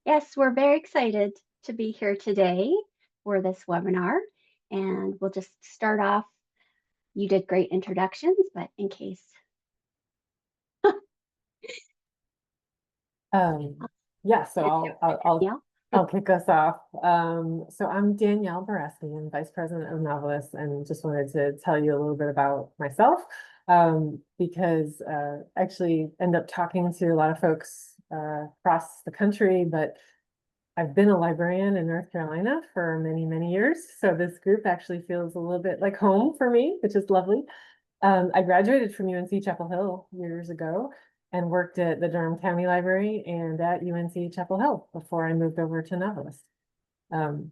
Yes, we're very excited to be here today for this webinar, and we'll just start off. You did great introductions, but in case, Um, yeah, so Danielle. I'll kick us off. So I'm Danielle Bareski, I'm Vice President of NoveList, and just wanted to tell you a little bit about myself, because actually end up talking to a lot of folks across the country, but I've been a librarian in North Carolina for many, many years. So this group actually feels a little bit like home for me, which is lovely. I graduated from UNC Chapel Hill years ago and worked at the Durham County Library and at UNC Chapel Hill before I moved over to NoveList.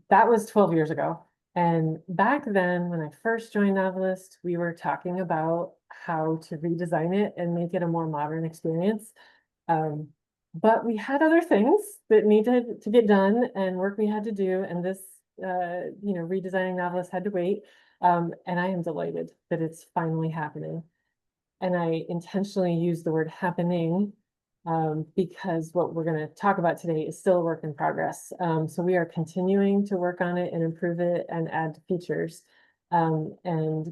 That was 12 years ago. And back then, when I first joined NoveList, we were talking about how to redesign it and make it a more modern experience. Um, but we had other things that needed to get done and work we had to do. And this, redesigning NoveList had to wait. And I am delighted that it's finally happening. And I intentionally use the word happening because what we're going to talk about today is still a work in progress. So we are continuing to work on it and improve it and add features. And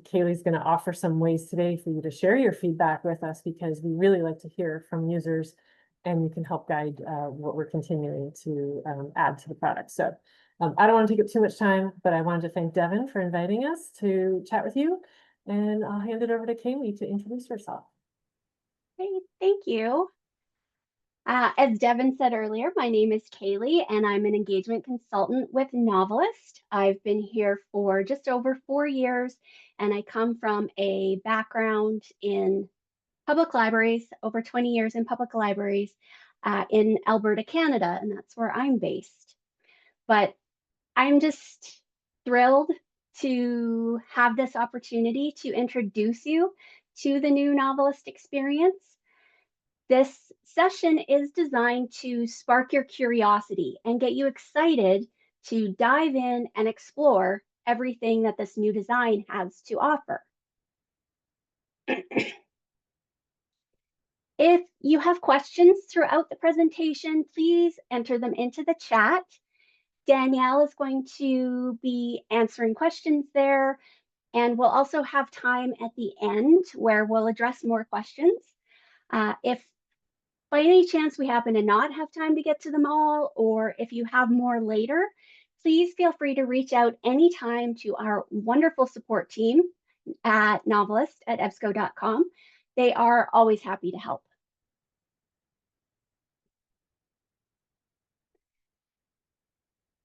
Kaylee's going to offer some ways today for you to share your feedback with us because we really like to hear from users and you can help guide what we're continuing to add to the product. So I don't want to take up too much time, but I wanted to thank Devin for inviting us to chat with you. And I'll hand it over to Kaylee to introduce herself. Great, thank you. As Devin said earlier, my name is Kaylee, and I'm an engagement consultant with NoveList. I've been here for just over 4 years, and I come from a background in public libraries, over 20 years in public libraries in Alberta, Canada, and that's where I'm based. But I'm just thrilled to have this opportunity to introduce you to the new NoveList experience. This session is designed to spark your curiosity and get you excited to dive in and explore everything that this new design has to offer. If you have questions throughout the presentation, please enter them into the chat. Danielle is going to be answering questions there, and we'll also have time at the end where we'll address more questions. If by any chance we happen to not have time to get to them all, or if you have more later, please feel free to reach out anytime to our wonderful support team at novelist@ebsco.com. They are always happy to help.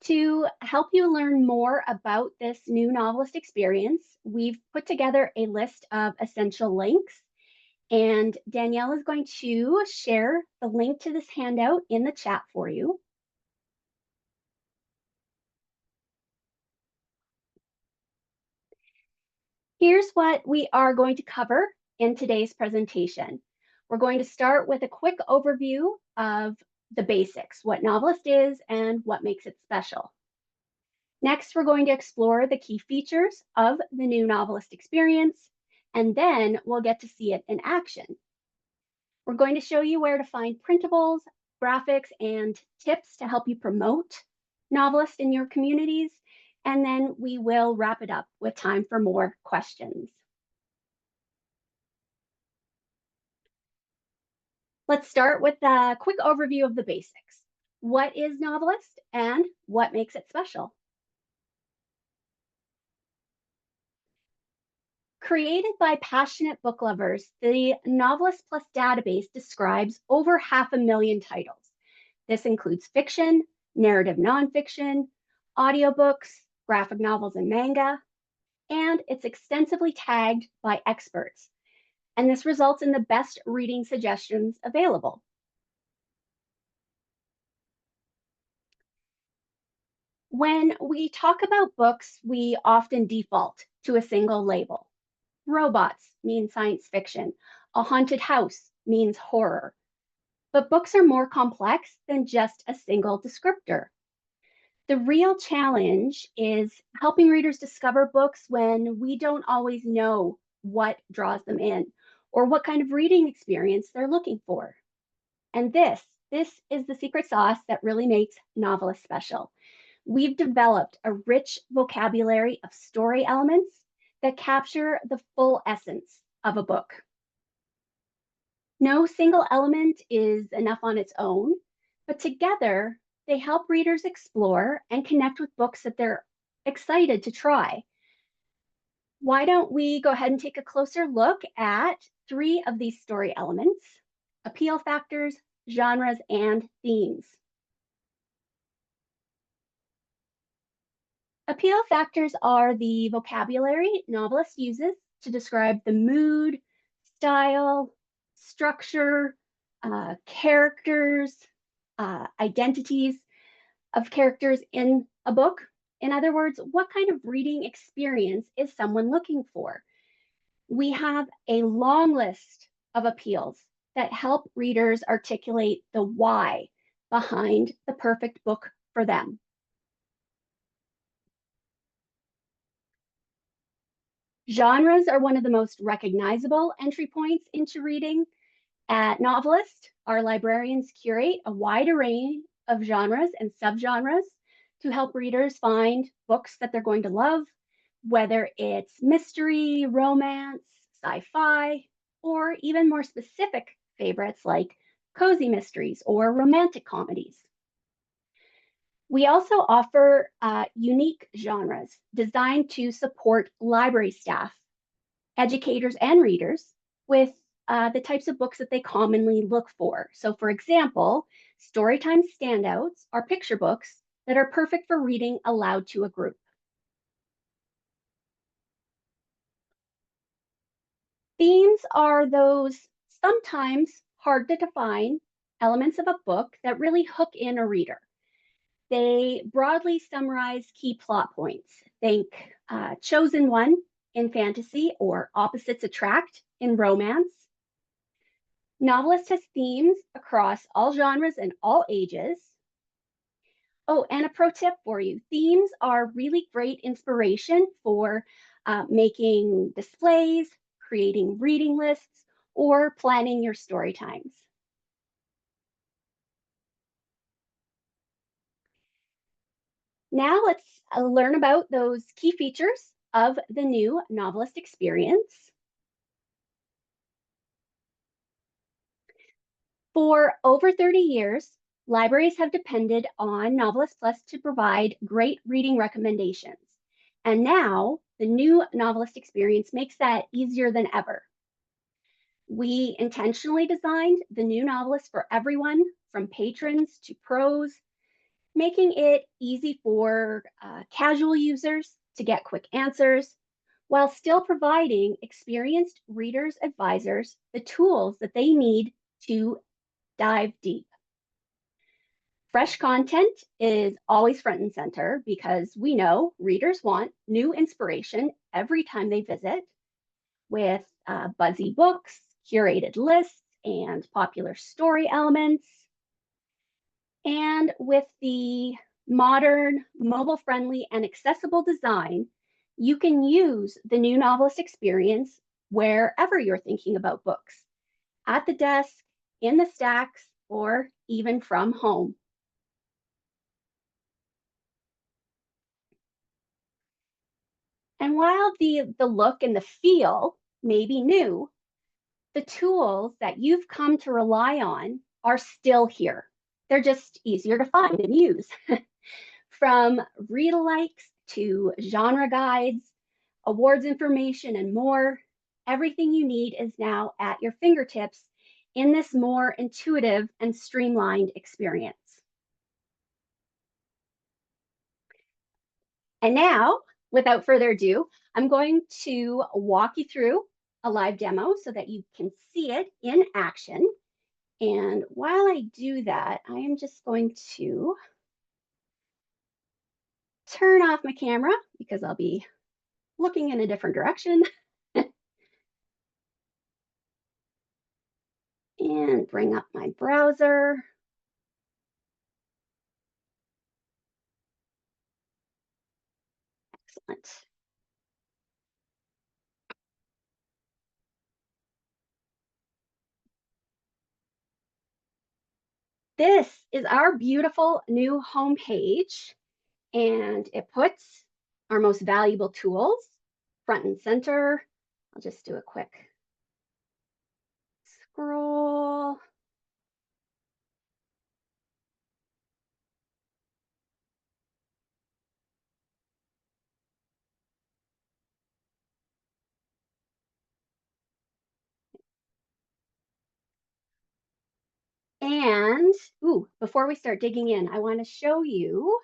To help you learn more about this new NoveList experience, we've put together a list of essential links, and Danielle is going to share the link to this handout in the chat for you. Here's what we are going to cover in today's presentation. We're going to start with a quick overview of the basics, what NoveList is and what makes it special. Next, we're going to explore the key features of the new NoveList experience, and then we'll get to see it in action. We're going to show you where to find printables, graphics, and tips to help you promote NoveList in your communities, and then we will wrap it up with time for more questions. Let's start with a quick overview of the basics. What is NoveList and what makes it special? Created by passionate book lovers, the NoveList Plus database describes over 500,000 titles. This includes fiction, narrative nonfiction, audiobooks, graphic novels and manga, and it's extensively tagged by experts. And this results in the best reading suggestions available. When we talk about books, we often default to a single label. Robots mean science fiction. A haunted house means horror. But books are more complex than just a single descriptor. The real challenge is helping readers discover books when we don't always know what draws them in or what kind of reading experience they're looking for. And this This is the secret sauce that really makes novelists special. We've developed a rich vocabulary of story elements that capture the full essence of a book. No single element is enough on its own, but together they help readers explore and connect with books that they're excited to try. Why don't we go ahead and take a closer look at three of these story elements: appeal factors, genres, and themes. Appeal factors are the vocabulary novelist uses to describe the mood, style, structure, characters, identities of characters in a book. In other words, what kind of reading experience is someone looking for? We have a long list of appeals that help readers articulate the why behind the perfect book for them. Genres are one of the most recognizable entry points into reading. At NoveList, our librarians curate a wide array of genres and subgenres to help readers find books that they're going to love, whether it's mystery, romance, sci-fi, or even more specific favorites like cozy mysteries or romantic comedies. We also offer unique genres designed to support library staff, educators, and readers with the types of books that they commonly look for. So, for example, storytime standouts are picture books that are perfect for reading aloud to a group. Themes are those sometimes hard to define elements of a book that really hook in a reader. They broadly summarize key plot points. Think chosen one in fantasy or opposites attract in romance. Novelist has themes across all genres and all ages. Oh, and a pro tip for you. Themes are really great inspiration for making displays, creating reading lists, or planning your story times. Now let's learn about those key features of the new novelist experience. For over 30 years, libraries have depended on Novelist Plus to provide great reading recommendations. And now the new Novelist experience makes that easier than ever. We intentionally designed the new Novelist for everyone, from patrons to pros, making it easy for casual users to get quick answers, while still providing experienced readers, advisors, the tools that they need to dive deep. Fresh content is always front and center because we know readers want new inspiration every time they visit, with buzzy books, curated lists, and popular story elements. And with the modern, mobile friendly, and accessible design, you can use the new novelist experience wherever you're thinking about books, at the desk, in the stacks, or even from home. And while the look and the feel may be new, the tools that you've come to rely on are still here. They're just easier to find and use. From read-alikes to genre guides, awards information, and more, everything you need is now at your fingertips in this more intuitive and streamlined experience. And now, without further ado, I'm going to walk you through a live demo so that you can see it in action. And while I do that, I am just going to turn off my camera because I'll be looking in a different direction and bring up my browser. Excellent. This is our beautiful new homepage, and it puts our most valuable tools front and center. I'll just do a quick scroll. And before we start digging in, I want to show you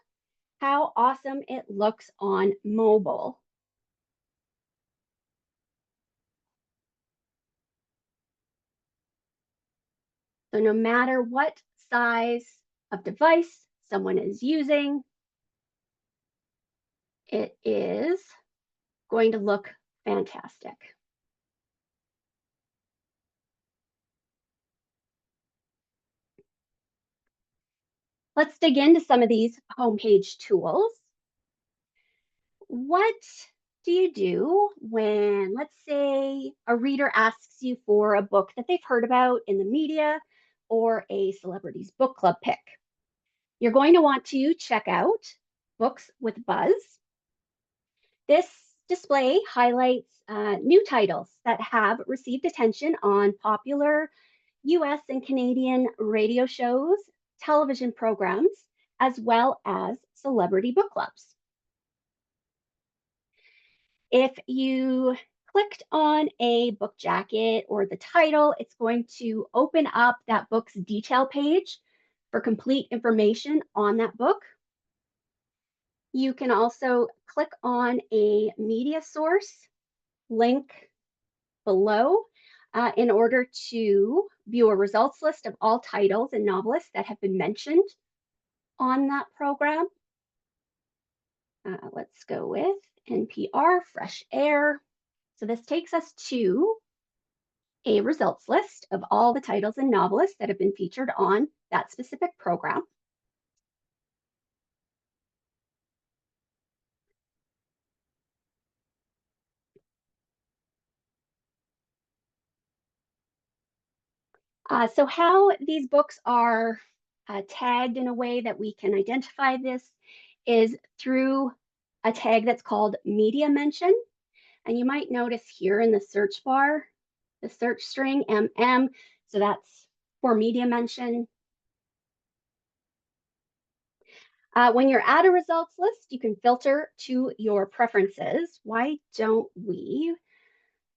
how awesome it looks on mobile. So no matter what size of device someone is using, it is going to look fantastic. Let's dig into some of these homepage tools. What do you do when, let's say, a reader asks you for a book that they've heard about in the media or a celebrity's book club pick? You're going to want to check out Books with Buzz. This display highlights new titles that have received attention on popular US and Canadian radio shows, television programs, as well as celebrity book clubs. If you clicked on a book jacket or the title, it's going to open up that book's detail page for complete information on that book. You can also click on a media source link below in order to view a results list of all titles and novelists that have been mentioned on that program. Let's go with NPR Fresh Air. So this takes us to a results list of all the titles and novelists that have been featured on that specific program. So how these books are tagged in a way that we can identify this is through a tag that's called media mention. And you might notice here in the search bar, the search string MM. So that's for media mention. When you're at a results list, you can filter to your preferences. Why don't we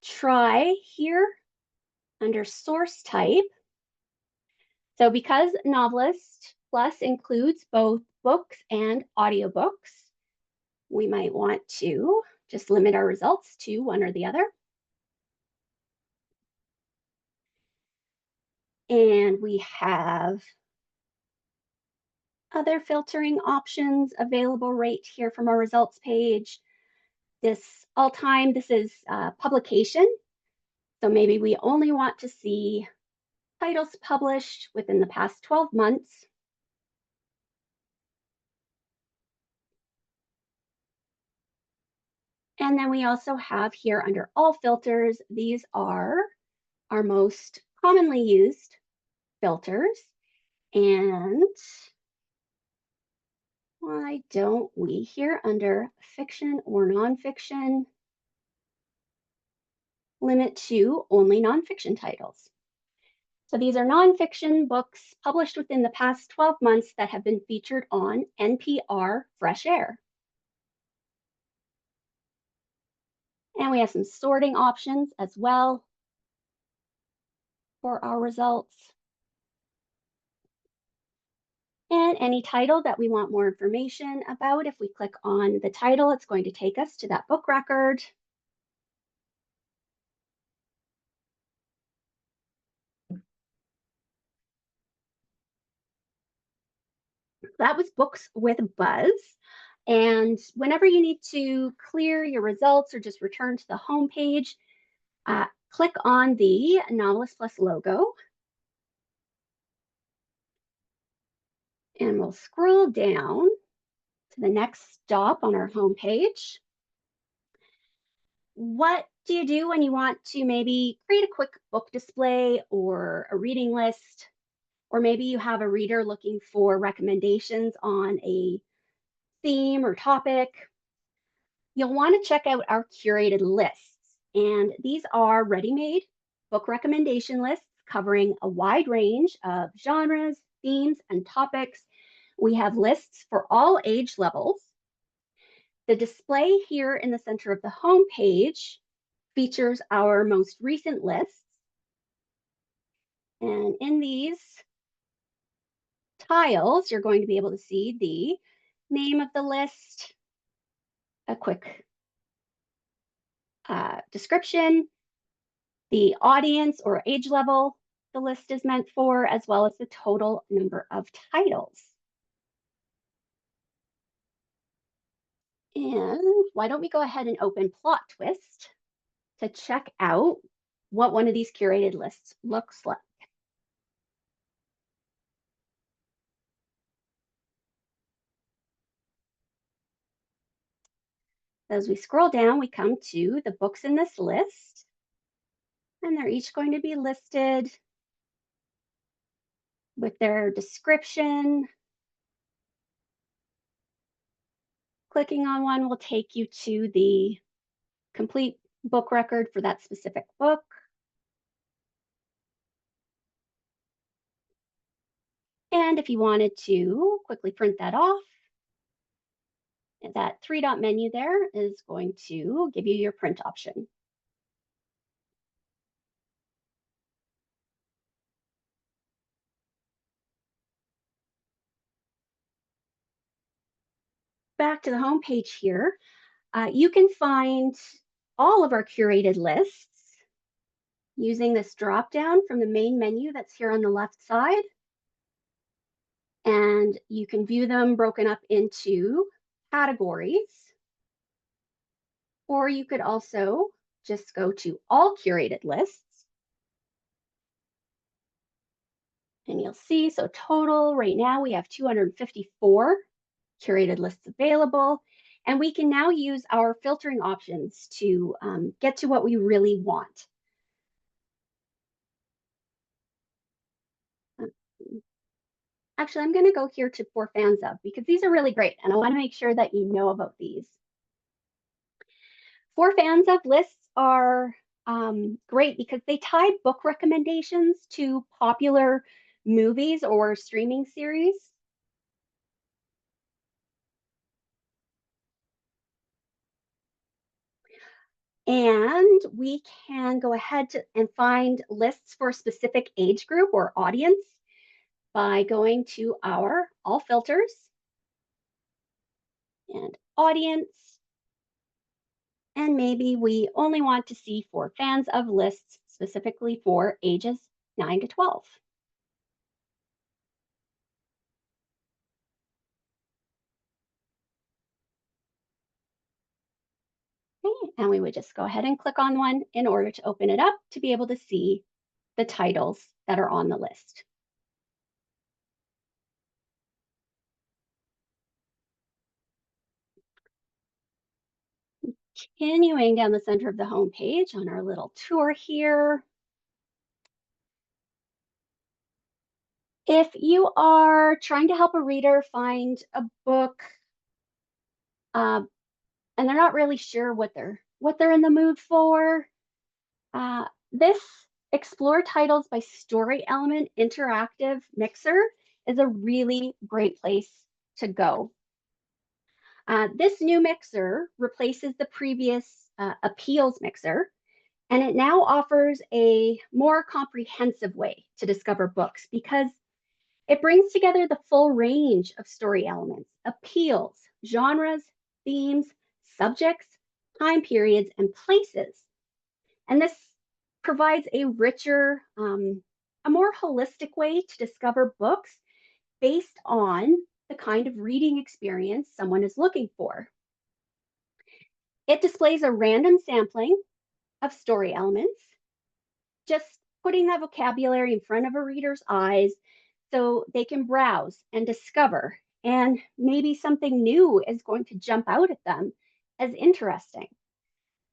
try here under source type? So because Novelist Plus includes both books and audiobooks, we might want to just limit our results to one or the other. And we have other filtering options available right here from our results page. This all-time, this is publication. So maybe we only want to see titles published within the past 12 months. And then we also have here under all filters, these are our most commonly used filters. And why don't we here under fiction or nonfiction limit to only nonfiction titles? So these are nonfiction books published within the past 12 months that have been featured on NPR Fresh Air. And we have some sorting options as well for our results. And any title that we want more information about, if we click on the title, it's going to take us to that book record. That was Books with Buzz. And whenever you need to clear your results or just return to the home page, click on the Novelist Plus logo. And we'll scroll down to the next stop on our home page. What do you do when you want to maybe create a quick book display or a reading list or maybe you have a reader looking for recommendations on a theme or topic, you'll want to check out our curated lists. And these are ready-made book recommendation lists covering a wide range of genres, themes, and topics. We have lists for all age levels. The display here in the center of the home page features our most recent lists. And in these tiles, you're going to be able to see the name of the list, a quick description, the audience or age level the list is meant for, as well as the total number of titles. And why don't we go ahead and open Plot Twist to check out what one of these curated lists looks like. As we scroll down, we come to the books in this list, and they're each going to be listed with their description. Clicking on one will take you to the complete book record for that specific book. And if you wanted to quickly print that off, that three-dot menu there is going to give you your print option. Back to the home page here, you can find all of our curated lists using this drop down from the main menu that's here on the left side. And you can view them broken up into categories. Or you could also just go to all curated lists. And you'll see, so total right now we have 254 curated lists available. And we can now use our filtering options to get to what we really want. Actually, I'm going to go here to For Fans Of, because these are really great, and I want to make sure that you know about these. For Fans Of lists are great because they tie book recommendations to popular movies or streaming series. And we can go ahead and find lists for a specific age group or audience by going to our All Filters and Audience. And maybe we only want to see For Fans Of lists specifically for ages 9 to 12. Okay, and we would just go ahead and click on one in order to open it up to be able to see the titles that are on the list. Continuing down the center of the home page on our little tour here. If you are trying to help a reader find a book and they're not really sure what they're in the mood for, this Explore Titles by Story Element interactive mixer is a really great place to go. This new mixer replaces the previous appeals mixer, and it now offers a more comprehensive way to discover books because it brings together the full range of story elements, appeals, genres, themes, subjects, time periods, and places. And this provides a richer, a more holistic way to discover books based on the kind of reading experience someone is looking for. It displays a random sampling of story elements, just putting that vocabulary in front of a reader's eyes so they can browse and discover, and maybe something new is going to jump out at them as interesting.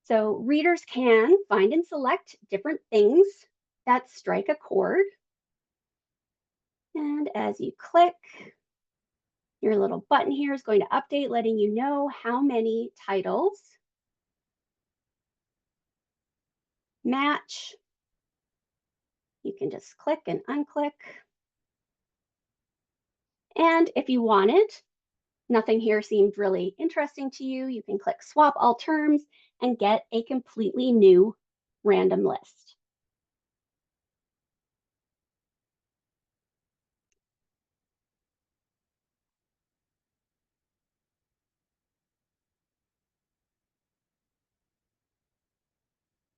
So readers can find and select different things that strike a chord. And as you click, your little button here is going to update, letting you know how many titles match. You can just click and unclick. And if you wanted, nothing here seemed really interesting to you, you can click swap all terms and get a completely new random list.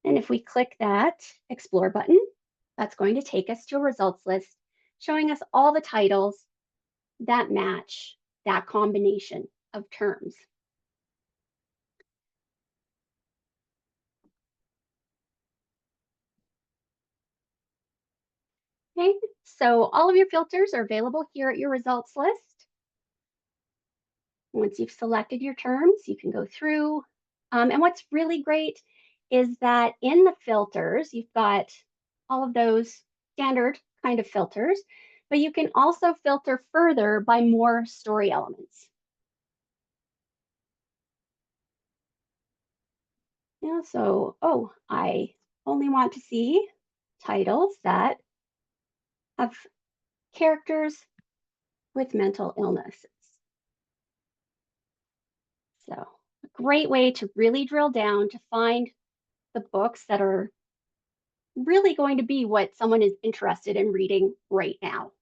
And if we click that explore button, that's going to take us to a results list showing us all the titles that match that combination of terms. Okay, so all of your filters are available here at your results list. Once you've selected your terms, you can go through. And what's really great is that in the filters, you've got all of those standard kind of filters, but you can also filter further by more story elements. Yeah, so, oh, I only want to see titles that have characters with mental illnesses. So, a great way to really drill down to find the books that are really going to be what someone is interested in reading right now.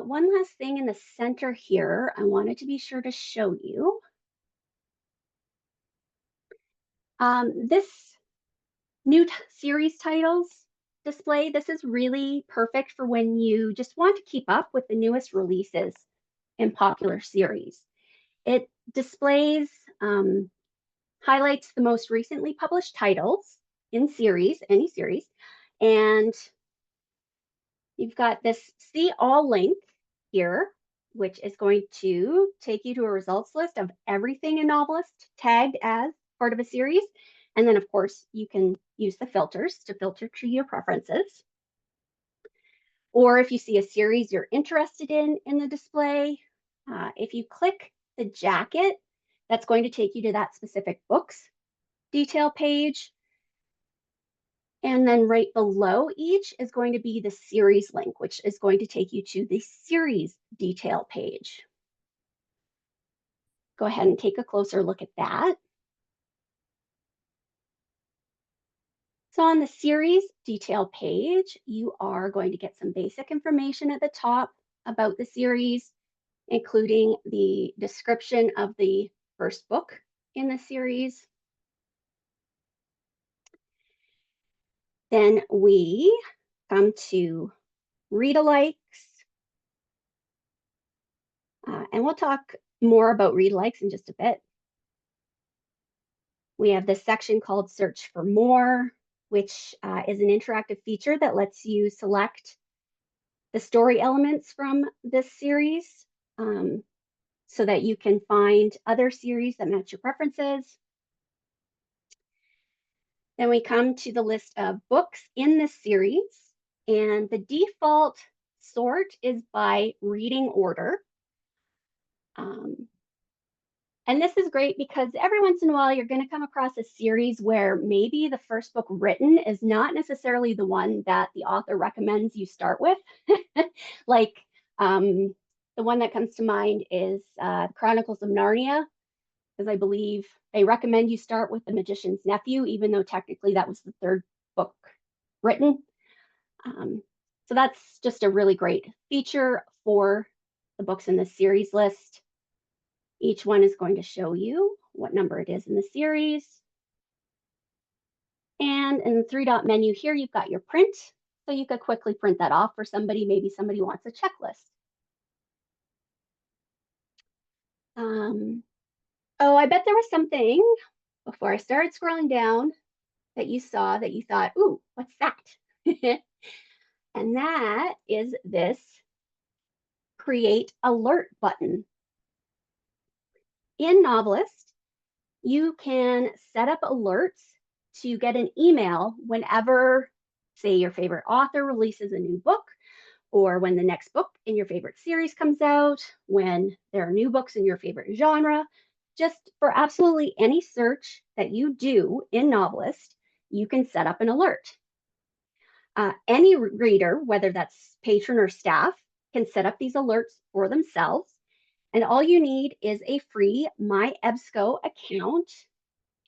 One last thing in the center here, I wanted to be sure to show you. This new series titles display, this is really perfect for when you just want to keep up with the newest releases in popular series. It displays, highlights the most recently published titles in series, any series, and you've got this see all link here, which is going to take you to a results list of everything in NoveList tagged as part of a series. And then, of course, you can use the filters to filter to your preferences. Or if you see a series you're interested in the display, if you click the jacket, that's going to take you to that specific book's detail page. And then right below each is going to be the series link, which is going to take you to the series detail page. Go ahead and take a closer look at that. So on the series detail page, you are going to get some basic information at the top about the series, including the description of the first book in the series. Then we come to read-alikes, and we'll talk more about read-alikes in just a bit. We have this section called Search for More, which is an interactive feature that lets you select the story elements from this series so that you can find other series that match your preferences. Then we come to the list of books in this series, and the default sort is by reading order. And this is great because every once in a while you're going to come across a series where maybe the first book written is not necessarily the one that the author recommends you start with. Like the one that comes to mind is Chronicles of Narnia, because I believe they recommend you start with The Magician's Nephew, even though technically that was the third book written. So that's just a really great feature for the books in the series list. Each one is going to show you what number it is in the series. And in the three-dot menu here, you've got your print. So you could quickly print that off for somebody. Maybe somebody wants a checklist. Oh, I bet there was something before I started scrolling down that you saw that you thought, ooh, what's that? And that is this create alert button. In NoveList, You can set up alerts to get an email whenever, say, your favorite author releases a new book, or when the next book in your favorite series comes out, when there are new books in your favorite genre. Just for absolutely any search that you do in Novelist, you can set up an alert. Any reader, whether that's patron or staff, can set up these alerts for themselves. And all you need is a free My EBSCO account.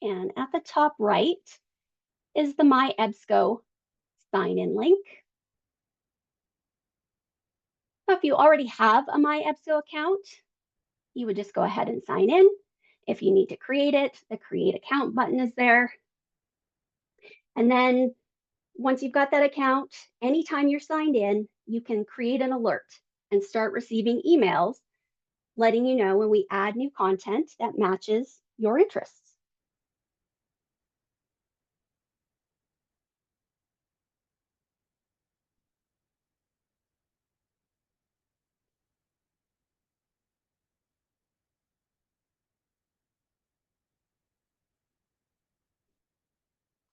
And at the top right is the My EBSCO sign in link. So if you already have a My EBSCO account, you would just go ahead and sign in. If you need to create it, the create account button is there. And then once you've got that account, anytime you're signed in, you can create an alert and start receiving emails letting you know when we add new content that matches your interests.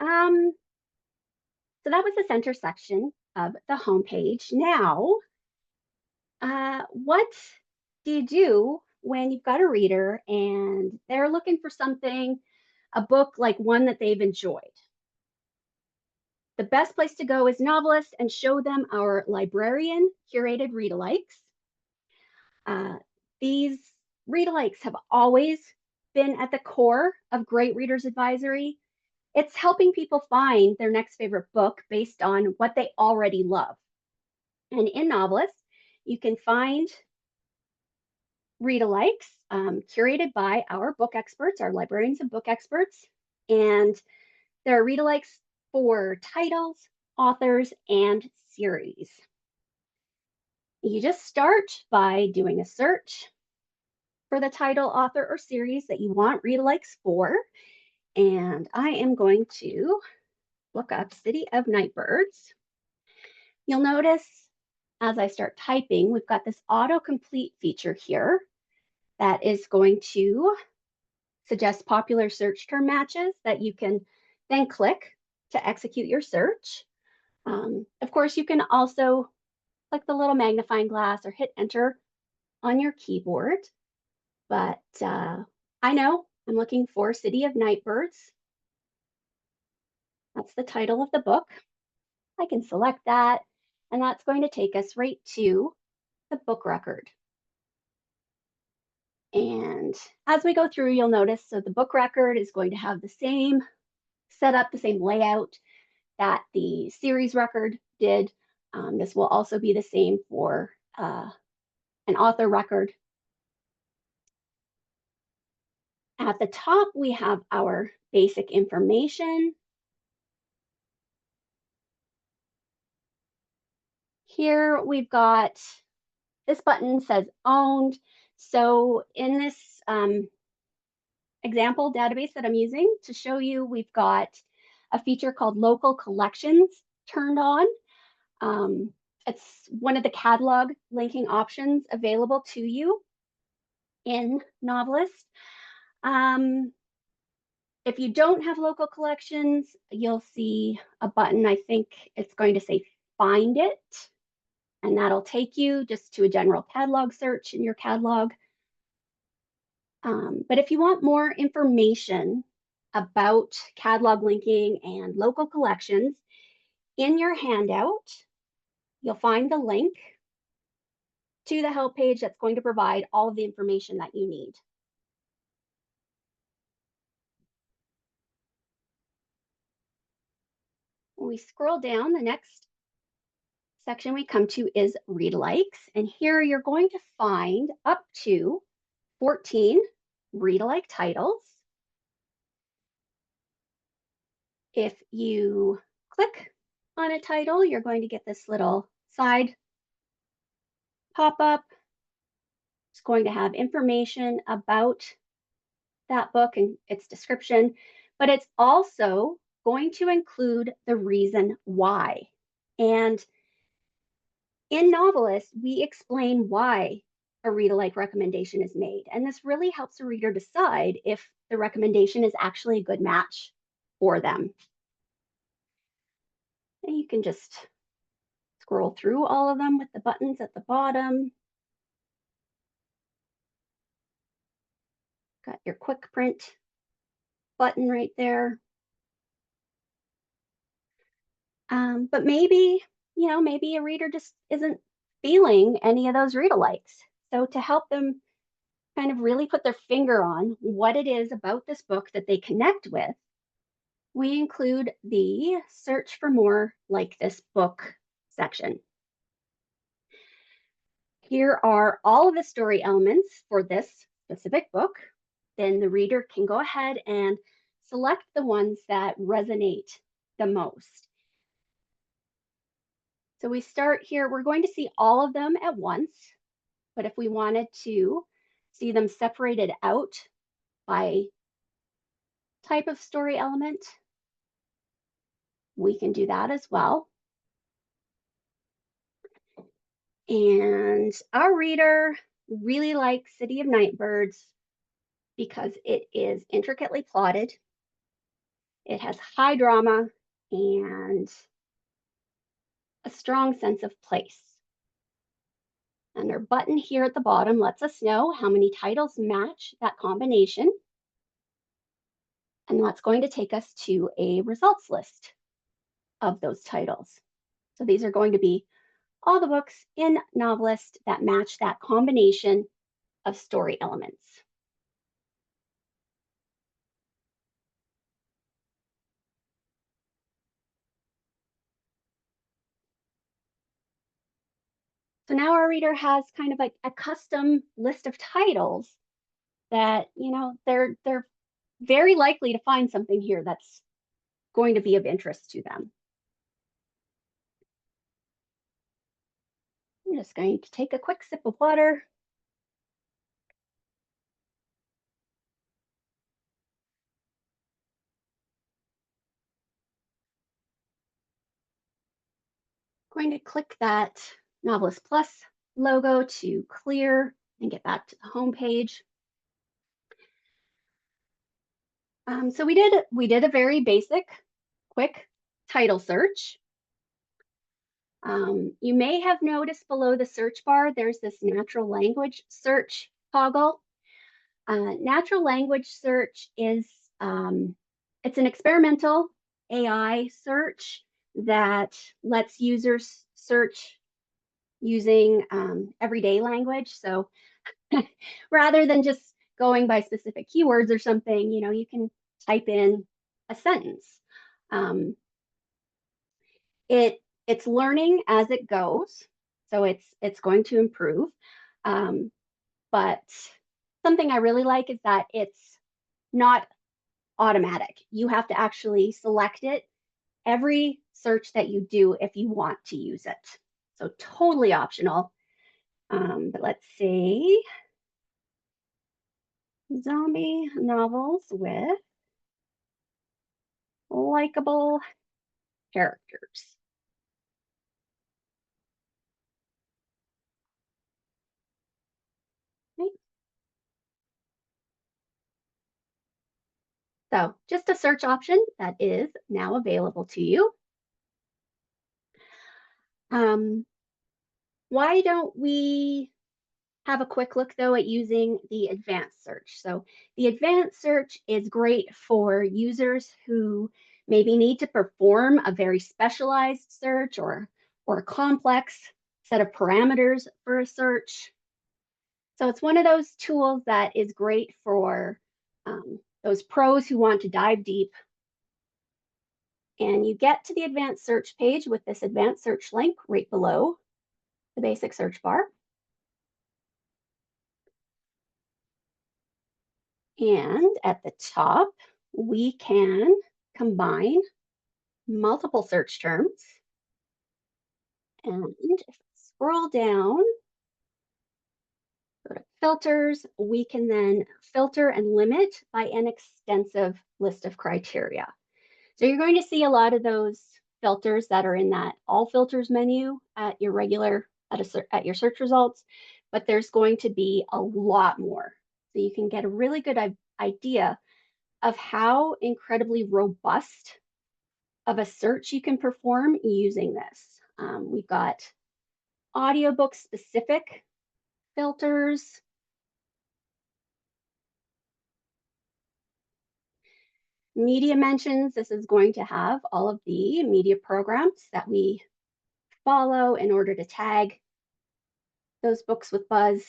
Um, so that was the center section of the homepage. Now, what do you do when you've got a reader and they're looking for something, a book like one that they've enjoyed? The best place to go is Novelist and show them our librarian curated read-alikes. Uh, these read-alikes have always been at the core of Great Readers Advisory. It's helping people find their next favorite book based on what they already love. And in Novelist, you can find read-alikes curated by our book experts, our librarians and book experts. And there are read-alikes for titles, authors, and series. You just start by doing a search for the title, author, or series that you want read-alikes for. And I am going to look up City of Nightbirds. You'll notice as I start typing, we've got this autocomplete feature here that is going to suggest popular search term matches that you can then click to execute your search. Of course, you can also click the little magnifying glass or hit enter on your keyboard. But I know I'm looking for City of Nightbirds. That's the title of the book. I can select that, and that's going to take us right to the book record. And as we go through, you'll notice, so the book record is going to have the same setup, the same layout that the series record did. This will also be the same for an author record. At the top, we have our basic information. Here we've got, this button says owned. So in this example database that I'm using to show you, we've got a feature called local collections turned on. It's one of the catalog linking options available to you in Novelist. If you don't have local collections, you'll see a button, I think it's going to say find it, and that'll take you just to a general catalog search in your catalog. But if you want more information about catalog linking and local collections, in your handout, you'll find the link to the help page that's going to provide all of the information that you need. When we scroll down, the next section we come to is read alikes. And here you're going to find up to 14 read alike titles. If you click on a title, you're going to get this little side pop-up. It's going to have information about that book and its description, but it's also going to include the reason why. And in Novelist, we explain why a read-alike recommendation is made. And this really helps the reader decide if the recommendation is actually a good match for them. And you can just scroll through all of them with the buttons at the bottom. Got your quick print button right there. But maybe, maybe a reader just isn't feeling any of those read-alikes. So to help them kind of really put their finger on what it is about this book that they connect with, we include the search for more like this book section. Here are all of the story elements for this specific book. Then the reader can go ahead and select the ones that resonate the most. So we start here, we're going to see all of them at once, but if we wanted to see them separated out by type of story element, we can do that as well. And our reader really likes City of Nightbirds because it is intricately plotted. It has high drama and a strong sense of place. And our button here at the bottom lets us know how many titles match that combination. And that's going to take us to a results list of those titles. So these are going to be all the books in NoveList that match that combination of story elements. So now our reader has kind of like a custom list of titles that, they're very likely to find something here that's going to be of interest to them. I'm just going to take a quick sip of water. Going to click that Novelist Plus logo to clear and get back to the home page. So we did a very basic, quick title search. You may have noticed below the search bar, there's this natural language search toggle. Natural language search is, it's an experimental AI search that lets users search using everyday language. So rather than just going by specific keywords or something, you can type in a sentence. It's learning as it goes, so it's going to improve. But something I really like is that it's not automatic. You have to actually select it every search that you do if you want to use it. So totally optional. But let's see. Zombie novels with likable characters. Okay. So just a search option that is now available to you. Why don't we have a quick look though at using the advanced search? So the advanced search is great for users who maybe need to perform a very specialized search or a complex set of parameters for a search. So it's one of those tools that is great for those pros who want to dive deep. And you get to the advanced search page with this advanced search link right below the basic search bar. And at the top, we can combine multiple search terms. And if I scroll down, go to filters, we can then filter and limit by an extensive list of criteria. So you're going to see a lot of those filters that are in that all filters menu at your regular, at your search results. but there's going to be a lot more. So you can get a really good idea of how incredibly robust of a search you can perform using this. We've got audiobook specific filters, media mentions. This is going to have all of the media programs that we follow in order to tag those books with buzz.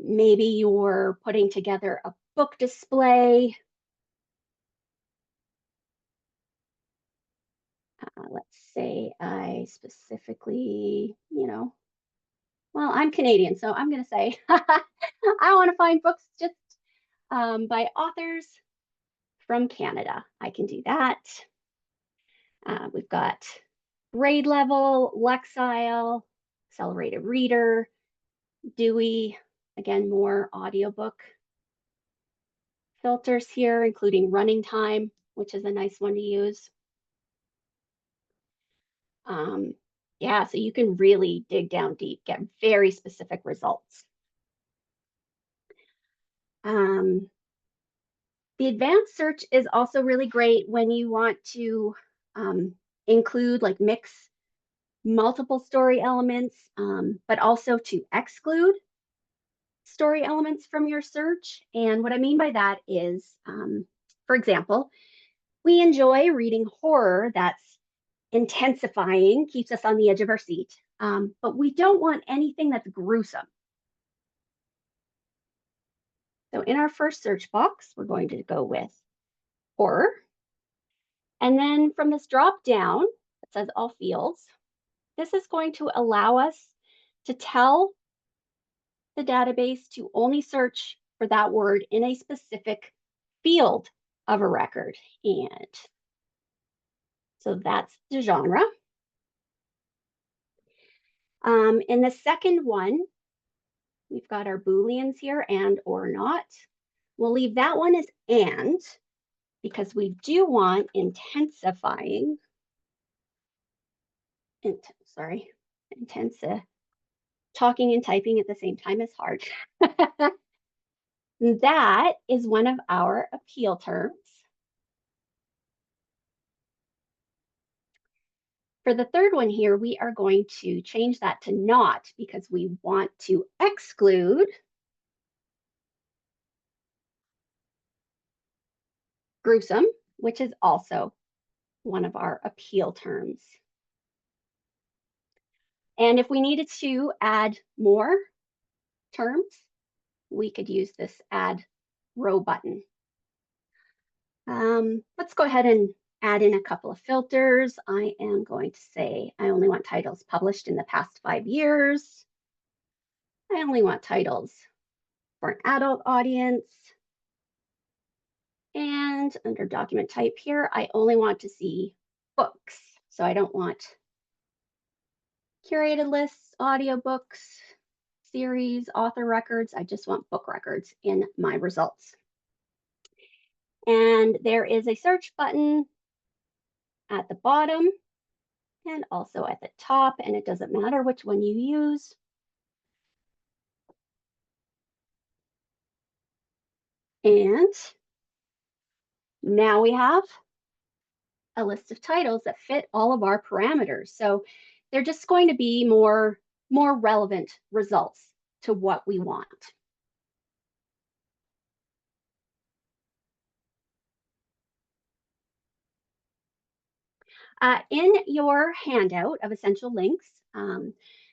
Maybe you're putting together a book display. Let's say I specifically, well, I'm Canadian, so I'm going to say I want to find books just by authors from Canada. I can do that. We've got grade level, Lexile, accelerated reader, Dewey, again, more audiobook filters here, including running time, which is a nice one to use. Yeah, so you can really dig down deep, get very specific results. The advanced search is also really great when you want to include, like, mix multiple story elements, but also to exclude story elements from your search. And what I mean by that is, for example, we enjoy reading horror that's intensifying, keeps us on the edge of our seat, but we don't want anything that's gruesome. So in our first search box, we're going to go with horror. And then from this drop down, it says all fields. This is going to allow us to tell the database to only search for that word in a specific field of a record. And so that's the genre. In the second one, we've got our Booleans here, and or not. We'll leave that one as and, because we do want intensifying, talking and typing at the same time is hard. That is one of our appeal terms. For the third one here, we are going to change that to not because we want to exclude gruesome, which is also one of our appeal terms. And if we needed to add more terms, we could use this add row button. Let's go ahead and add in a couple of filters. I am going to say I only want titles published in the past 5 years. I only want titles for an adult audience. And under document type here, I only want to see books. So I don't want curated lists, audiobooks, series, author records. I just want book records in my results. And there is a search button at the bottom and also at the top, and it doesn't matter which one you use. And now we have a list of titles that fit all of our parameters. So they're just going to be more relevant results to what we want. In your handout of essential links,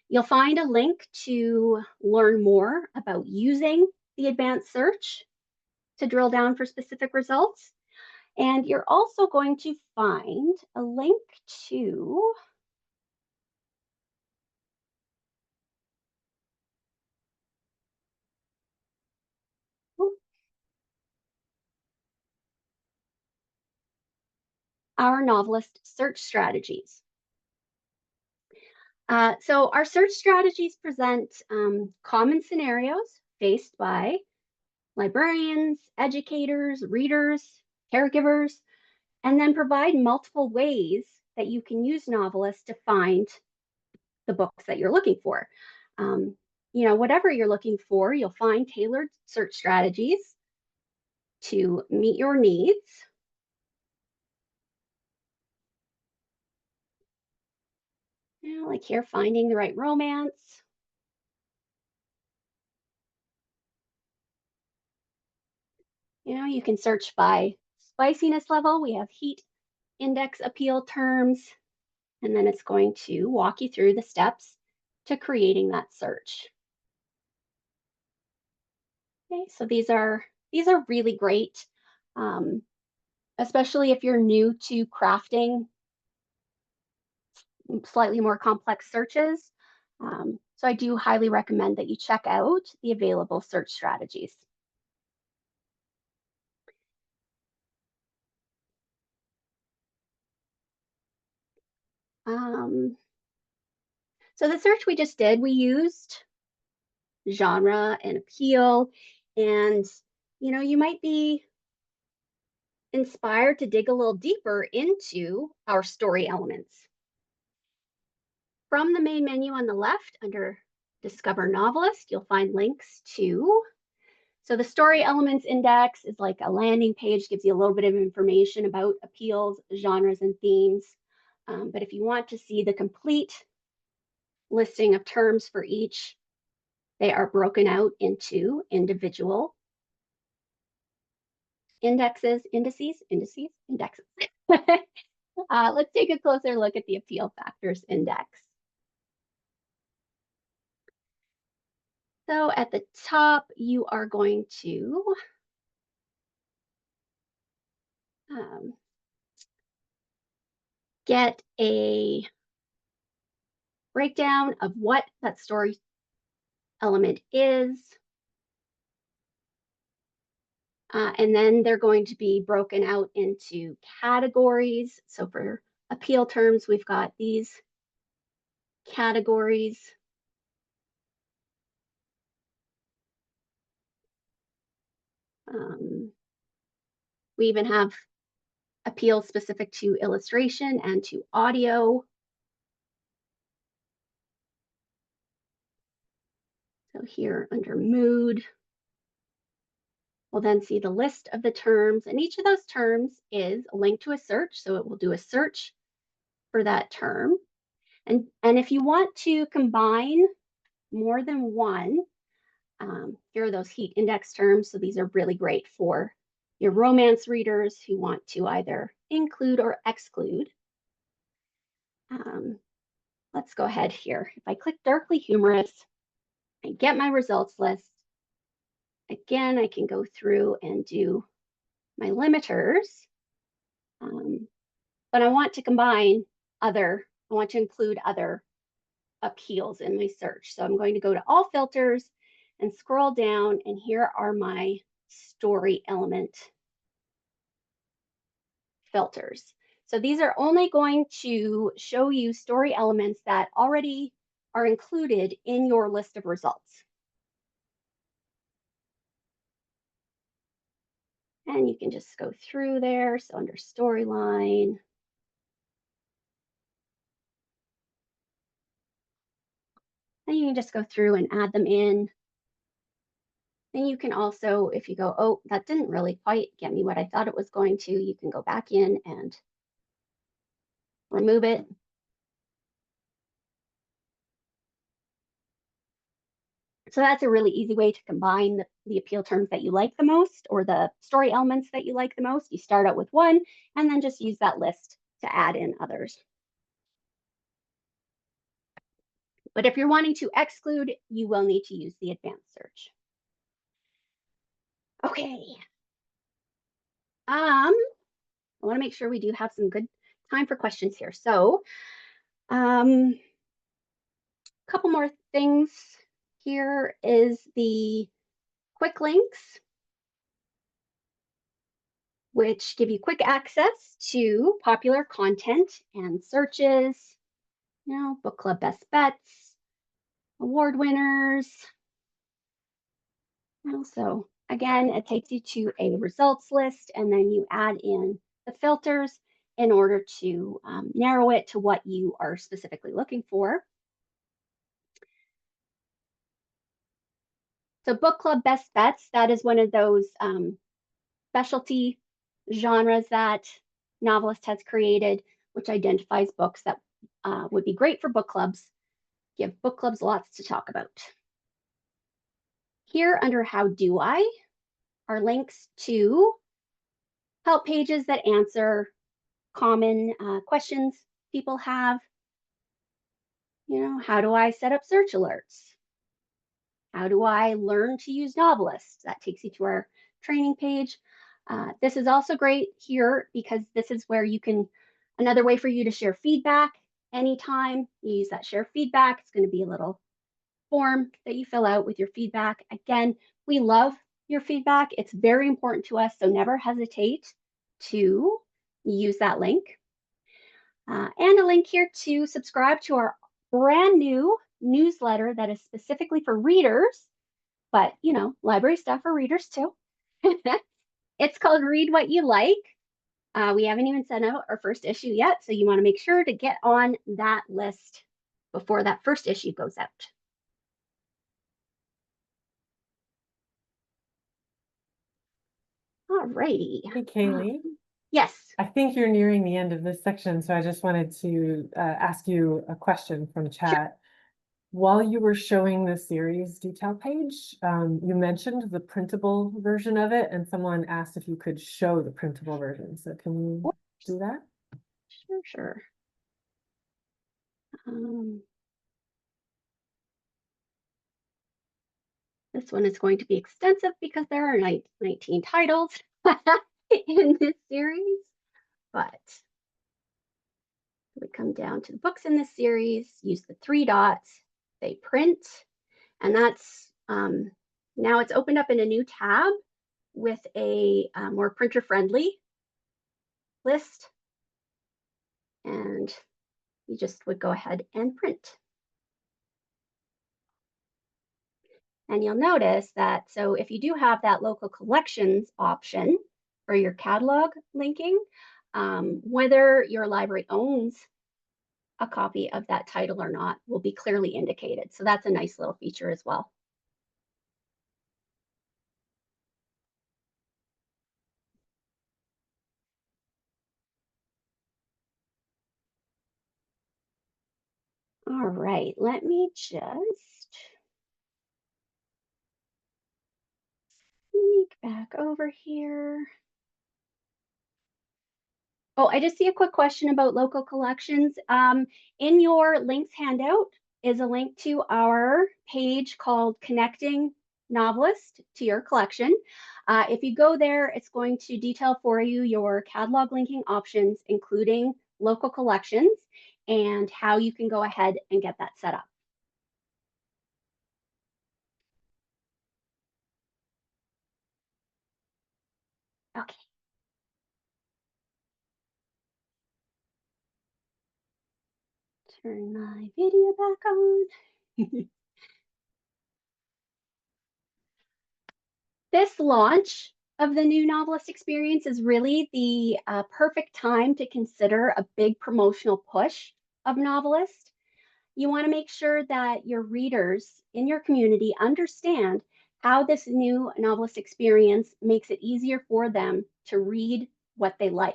you'll find a link to learn more about using the advanced search to drill down for specific results. And you're also going to find a link to our NoveList search strategies. So our search strategies present common scenarios faced by librarians, educators, readers, caregivers, and then provide multiple ways that you can use NoveList to find the books that you're looking for. Um, whatever you're looking for, you'll find tailored search strategies to meet your needs. Like here, finding the right romance. You can search by spiciness level. We have heat index appeal terms, and then it's going to walk you through the steps to creating that search. Okay, so these are really great, um, especially if you're new to crafting slightly more complex searches. So I do highly recommend that you check out the available search strategies. Um, so the search we just did, we used genre and appeal, and you might be inspired to dig a little deeper into our story elements. From the main menu on the left under Discover Novelist, you'll find links to, so the story elements index is like a landing page, gives you a little bit of information about appeals, genres, and themes. But if you want to see the complete listing of terms for each, they are broken out into individual indices. Let's take a closer look at the appeal factors index. So at the top, you are going to get a breakdown of what that story element is. And then they're going to be broken out into categories. So for appeal terms, we've got these categories. We even have appeal specific to illustration and to audio. So here under mood, we'll then see the list of the terms, and each of those terms is a link to a search. So it will do a search for that term. And if you want to combine more than one, here are those heat index terms. So these are really great for your romance readers who want to either include or exclude. Let's go ahead here. If I click darkly humorous, I get my results list. Again, I can go through and do my limiters, but I want to combine I want to include other appeals in my search. So I'm going to go to all filters and scroll down, and here are my story element filters. So these are only going to show you story elements that already are included in your list of results. And you can just go through there. So under storyline, and you can just go through and add them in. And you can also, if you go, oh, that didn't really quite get me what I thought it was going to, you can go back in and remove it. So that's a really easy way to combine the appeal terms that you like the most or the story elements that you like the most. You start out with one and then just use that list to add in others. But if you're wanting to exclude, you will need to use the advanced search. Okay. I want to make sure we do have some good time for questions here. So a couple more things. Here is the quick links, which give you quick access to popular content and searches, book club best bets, award winners. So again, it takes you to a results list, and then you add in the filters in order to narrow it to what you are specifically looking for. So book club best bets, that is one of those specialty genres that Novelist has created, which identifies books that would be great for book clubs, give book clubs lots to talk about. Here under How Do I are links to help pages that answer common questions people have. You know, how do I set up search alerts? How do I learn to use Novelist? That takes you to our training page. This is also great here because this is where you can, another way for you to share feedback anytime you use that share feedback. It's going to be a little form that you fill out with your feedback. Again, we love your feedback. It's very important to us, so never hesitate to use that link. And a link here to subscribe to our brand new newsletter that is specifically for readers, but you know, library stuff for readers too. It's called Read What You Like. We haven't even sent out our first issue yet, so you want to make sure to get on that list before that first issue goes out. All righty. Hey, Kaylee. Yes. I think you're nearing the end of this section, so I just wanted to ask you a question from Sure. chat. While you were showing the series detail page, you mentioned the printable version of it, and someone asked if you could show the printable version. So can you do that? Sure, sure. This one is going to be extensive because there are 19 titles in this series, but we come down to the books in this series, use the 3 dots, they print, and that's now it's opened up in a new tab with a more printer-friendly list, and you just would go ahead and print. And you'll notice that, so if you do have that local collections option for your catalog linking, whether your library owns a copy of that title or not will be clearly indicated. So that's a nice little feature as well. All right, let me just sneak back over here. Oh, I just see a quick question about local collections. In your links handout is a link to our page called Connecting Novelist to Your Collection. If you go there, it's going to detail for you your catalog linking options, including local collections, and how you can go ahead and get that set up. Okay. Turn my video back on. This launch of the new Novelist experience is really the perfect time to consider a big promotional push of Novelist. You want to make sure that your readers in your community understand how this new Novelist experience makes it easier for them to read what they like.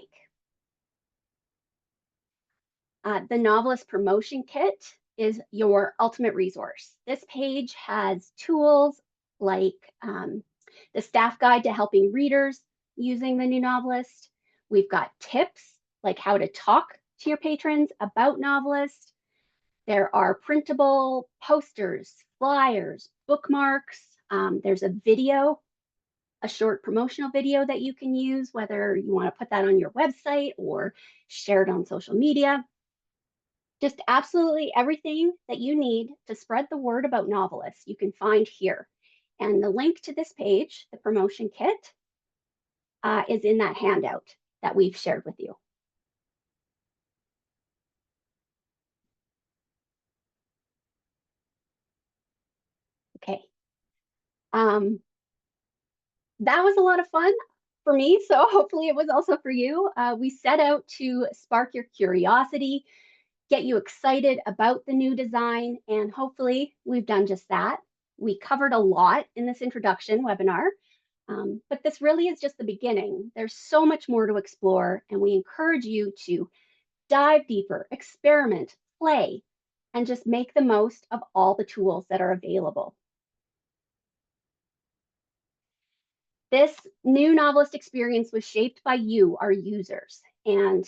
The Novelist Promotion Kit is your ultimate resource. This page has tools like the staff guide to helping readers using the new Novelist. We've got tips like how to talk to your patrons about Novelist. There are printable posters, flyers, bookmarks. There's a video, a short promotional video that you can use, whether you want to put that on your website or share it on social media. Just absolutely everything that you need to spread the word about Novelists you can find here. And the link to this page, the promotion kit, is in that handout that we've shared with you. Okay. That was a lot of fun. for me, so hopefully it was also for you. We set out to spark your curiosity, get you excited about the new design, and hopefully we've done just that. We covered a lot in this introduction webinar, but this really is just the beginning. There's so much more to explore, and we encourage you to dive deeper, experiment, play, and just make the most of all the tools that are available. This new novelist experience was shaped by you, our users. And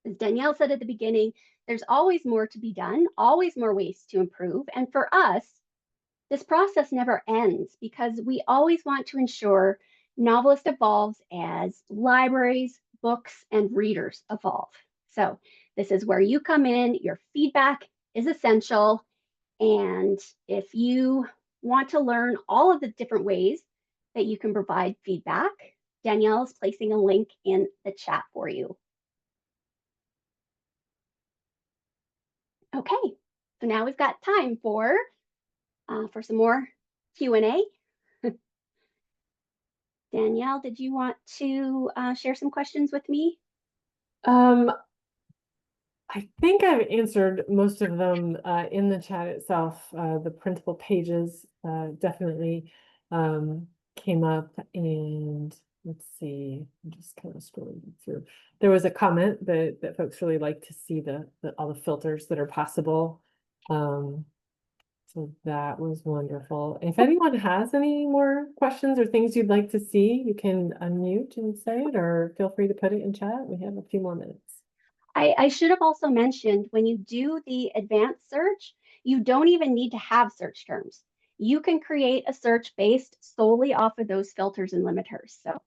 as Danielle said at the beginning, there's always more to be done, always more ways to improve. And for us, this process never ends because we always want to ensure Novelist evolves as libraries, books, and readers evolve. So this is where you come in. Your feedback is essential. And if you want to learn all of the different ways that you can provide feedback, Danielle is placing a link in the chat for you. Okay, so now we've got time for some more Q&A. Danielle, did you want to share some questions with me? I think I've answered most of them in the chat itself. The printable pages definitely came up, and let's see, I'm just kind of scrolling through. There was a comment that folks really like to see all the filters that are possible. So that was wonderful. If anyone has any more questions or things you'd like to see, you can unmute and say it, or feel free to put it in chat. We have a few more minutes. I should have also mentioned when you do the advanced search, you don't even need to have search terms. You can create a search based solely off of those filters and limiters. So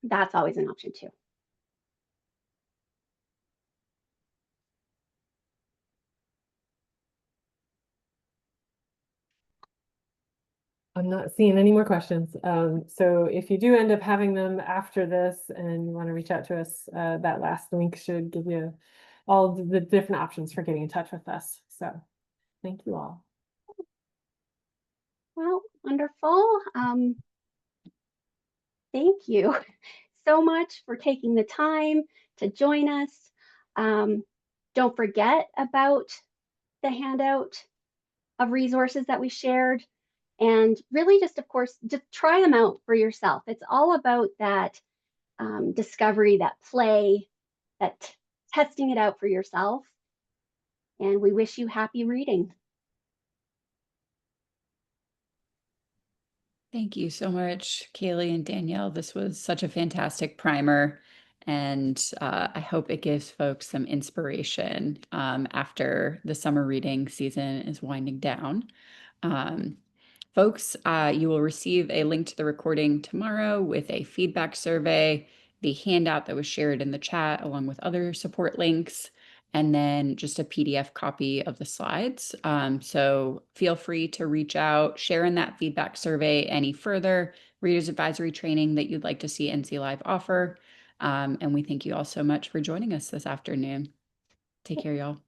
that's always an option too. I'm not seeing any more questions. So if you do end up having them after this and you want to reach out to us, that last link should give you all the different options for getting in touch with us. So thank you all. Well, wonderful. Thank you so much for taking the time to join us. Don't forget about the handout of resources that we shared. And really just, of course, just try them out for yourself. It's all about that discovery, that play, that testing it out for yourself. And we wish you happy reading. Thank you so much, Kaylee and Danielle. This was such a fantastic primer, and I hope it gives folks some inspiration after the summer reading season is winding down. Folks, you will receive a link to the recording tomorrow with a feedback survey, the handout that was shared in the chat, along with other support links, and then just a PDF copy of the slides. So feel free to reach out, share in that feedback survey any further readers advisory training that you'd like to see NC Live offer. And we thank you all so much for joining us this afternoon. Take care, y'all.